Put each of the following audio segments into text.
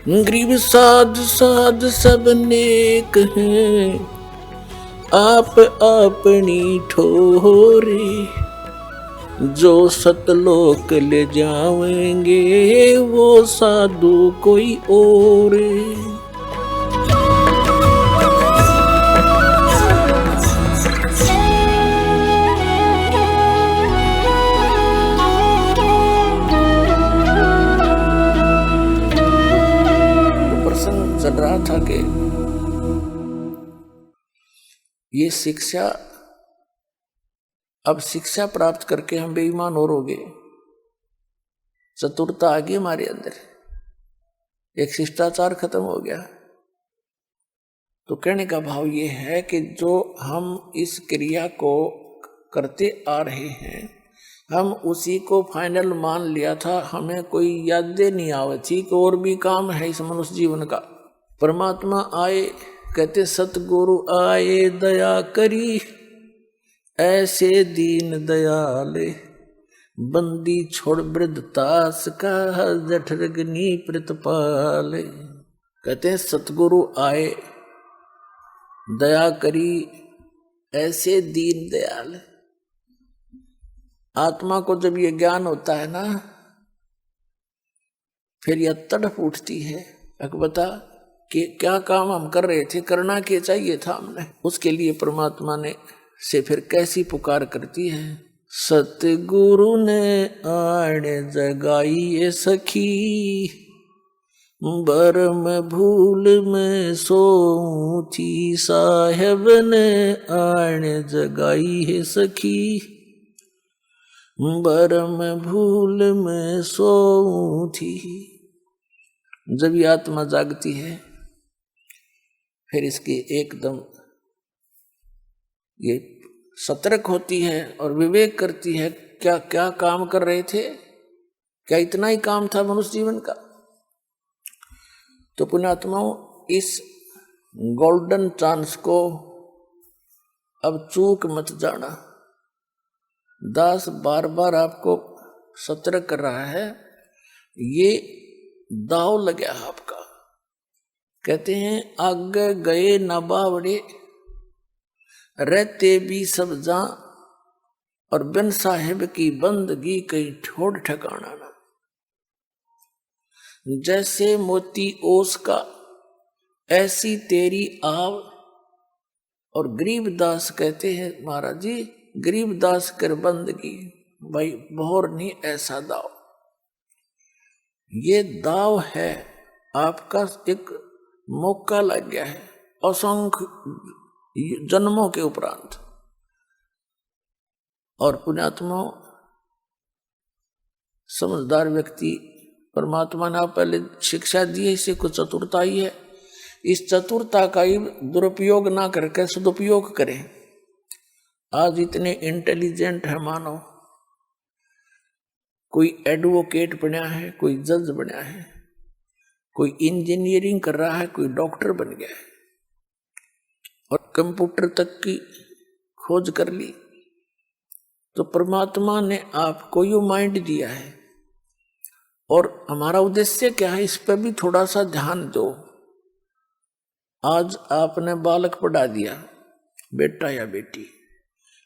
गरीब साध साध सब नेक हैं, आप अपनी ठोरे। जो सतलोक ले जावेंगे वो साधु कोई और। प्रसंग चल रहा था कि ये शिक्षा, अब शिक्षा प्राप्त करके हम बेईमान और हो गए, चतुरता आ गई हमारे अंदर, एक शिष्टाचार खत्म हो गया। तो कहने का भाव ये है कि जो हम इस क्रिया को करते आ रहे हैं, हम उसी को फाइनल मान लिया था, हमें कोई यादें नहीं आवे थी कि और भी काम है इस मनुष्य जीवन का। परमात्मा आए, कहते सतगुरु आए दया करी, ऐसे दीन दयाले, बंदी छोड़ वृद्धतास का, जठरग्नि प्रतिपाले। कहते हैं सतगुरु आए दया करी, ऐसे दीन दयाल। आत्मा को जब ये ज्ञान होता है ना, फिर यह तड़प उठती है, अब बता कि क्या काम हम कर रहे थे, करना क्या चाहिए था हमने। उसके लिए परमात्मा ने से फिर कैसी पुकार करती है। सतगुरु ने आण जगाई ये सखी, बरम भूल में सोऊं थी, साहेब ने आण जगाई है सखी, बरम भूल में सोऊं थी। जब ये आत्मा जागती है, फिर इसकी एकदम ये सतर्क होती है और विवेक करती है, क्या क्या काम कर रहे थे, क्या इतना ही काम था मनुष्य जीवन का। तो पुण्यात्माओं, इस गोल्डन चांस को अब चूक मत जाना। दास बार बार आपको सतर्क कर रहा है, ये दाव लगा आपका। कहते हैं आगे गए न बावड़े, रहते भी सब जा, और बिन साहिब की बंदगी कहीं ठोड़ ठिकाना ना। जैसे मोती ओस का ऐसी तेरी आव। और गरीबदास कहते हैं महाराज जी, गरीबदास कर बंदगी, भाई बोहर नहीं ऐसा दाव। ये दाव है आपका, एक मौका लग गया है असंख्य जन्मों के उपरांत। और पुण्यात्मा समझदार व्यक्ति, परमात्मा ने पहले शिक्षा दी है, इसे कुछ चतुरता ही है, इस चतुरता का ही दुरुपयोग ना करके सदुपयोग करें। आज इतने इंटेलिजेंट है मानो, कोई एडवोकेट बना है, कोई जज बना है, कोई इंजीनियरिंग कर रहा है, कोई डॉक्टर बन गया है, और कंप्यूटर तक की खोज कर ली। तो परमात्मा ने आपको यो माइंड दिया है, और हमारा उद्देश्य क्या है, इस पर भी थोड़ा सा ध्यान दो। आज आपने बालक पढ़ा दिया, बेटा या बेटी,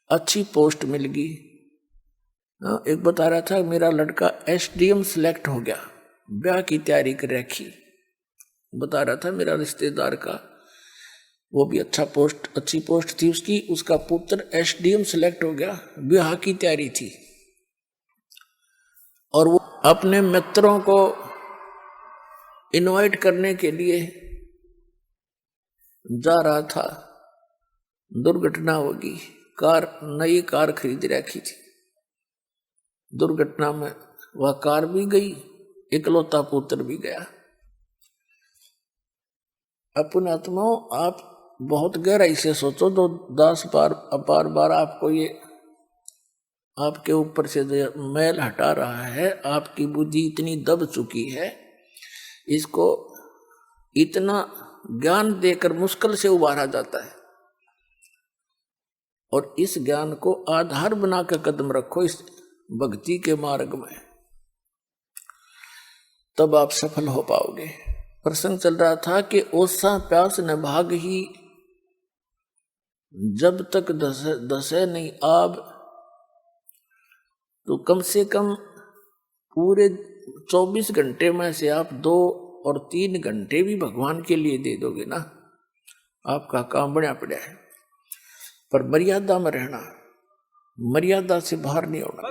अच्छी पोस्ट मिल गई। एक बता रहा था मेरा लड़का एसडीएम सिलेक्ट हो गया, ब्याह की तैयारी कर रखी। बता रहा था मेरा रिश्तेदार का, वो भी अच्छी पोस्ट थी उसकी, उसका पुत्र एसडीएम सिलेक्ट हो गया, ब्याह की तैयारी थी। और वो अपने मित्रों को इनवाइट करने के लिए जा रहा था, दुर्घटना होगी। नई कार खरीद रखी थी, दुर्घटना में वह कार भी गई, इकलौता पुत्र भी गया। अपने आत्माओं, आप बहुत गहराई से सोचो, तो 10 बार आपको ये आपके ऊपर से जो मैल हटा रहा है, आपकी बुद्धि इतनी दब चुकी है, इसको इतना ज्ञान देकर मुश्किल से उबारा जाता है। और इस ज्ञान को आधार बनाकर कदम रखो इस भक्ति के मार्ग में, तब आप सफल हो पाओगे। प्रसंग चल रहा था कि ओसा प्यास न भाग ही, जब तक दसे नहीं आब। तो कम से कम पूरे 24 घंटे में से आप 2 और 3 घंटे भी भगवान के लिए दे दोगे ना, आपका काम बढ़िया पड़ा है। पर मर्यादा में रहना, मर्यादा से बाहर नहीं होना।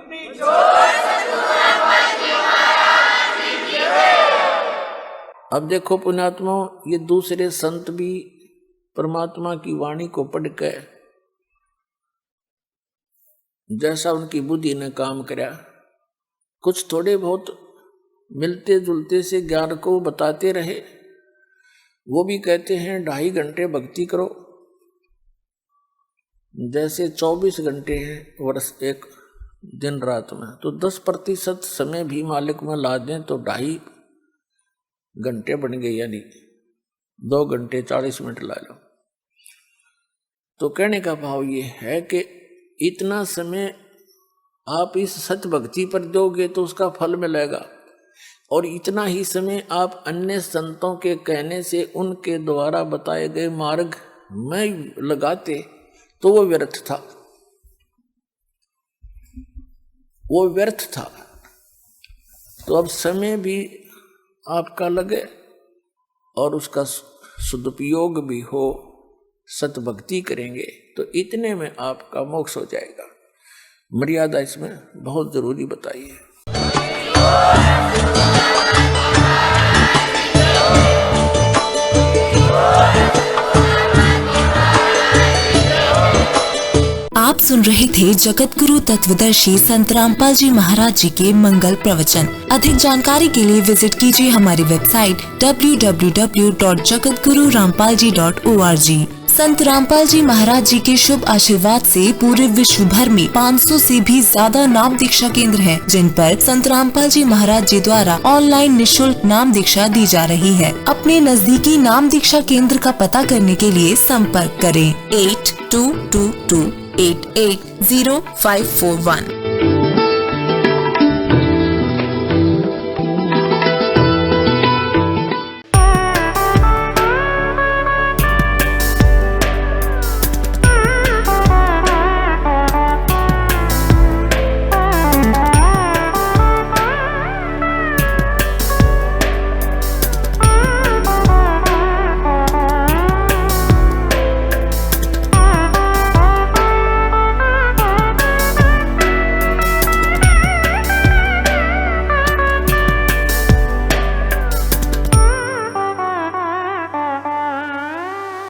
अब देखो पुण्यात्मा, ये दूसरे संत भी परमात्मा की वाणी को पढ़कर जैसा उनकी बुद्धि ने काम कराया, कुछ थोड़े बहुत मिलते जुलते से ज्ञान को बताते रहे। वो भी कहते हैं 2.5 घंटे भक्ति करो, जैसे 24 घंटे हैं वर्ष एक दिन रात में, तो 10% समय भी मालिक में ला दें तो 2.5 घंटे बन गए, यानी 2 घंटे 40 मिनट ला लो। तो कहने का भाव ये है कि इतना समय आप इस सत्य भक्ति पर दोगे तो उसका फल मिलेगा, और इतना ही समय आप अन्य संतों के कहने से उनके द्वारा बताए गए मार्ग में लगाते तो वो व्यर्थ था, वो व्यर्थ था। तो अब समय भी आपका लगे और उसका सदुपयोग भी हो, सत भक्ति करेंगे तो इतने में आपका मोक्ष हो जाएगा। मर्यादा इसमें बहुत जरूरी बताई है। आप सुन रहे थे जगत गुरु तत्वदर्शी संत रामपाल जी महाराज जी के मंगल प्रवचन। अधिक जानकारी के लिए विजिट कीजिए हमारी वेबसाइट www.jagatgururampalji.org। संत रामपाल जी महाराज जी के शुभ आशीर्वाद से पूरे विश्व भर में 500 से भी ज्यादा नाम दीक्षा केंद्र हैं, जिन पर संत रामपाल जी महाराज जी द्वारा ऑनलाइन निशुल्क नाम दीक्षा दी जा रही है। अपने नजदीकी नाम दीक्षा केंद्र का पता करने के लिए संपर्क करें 8222880541।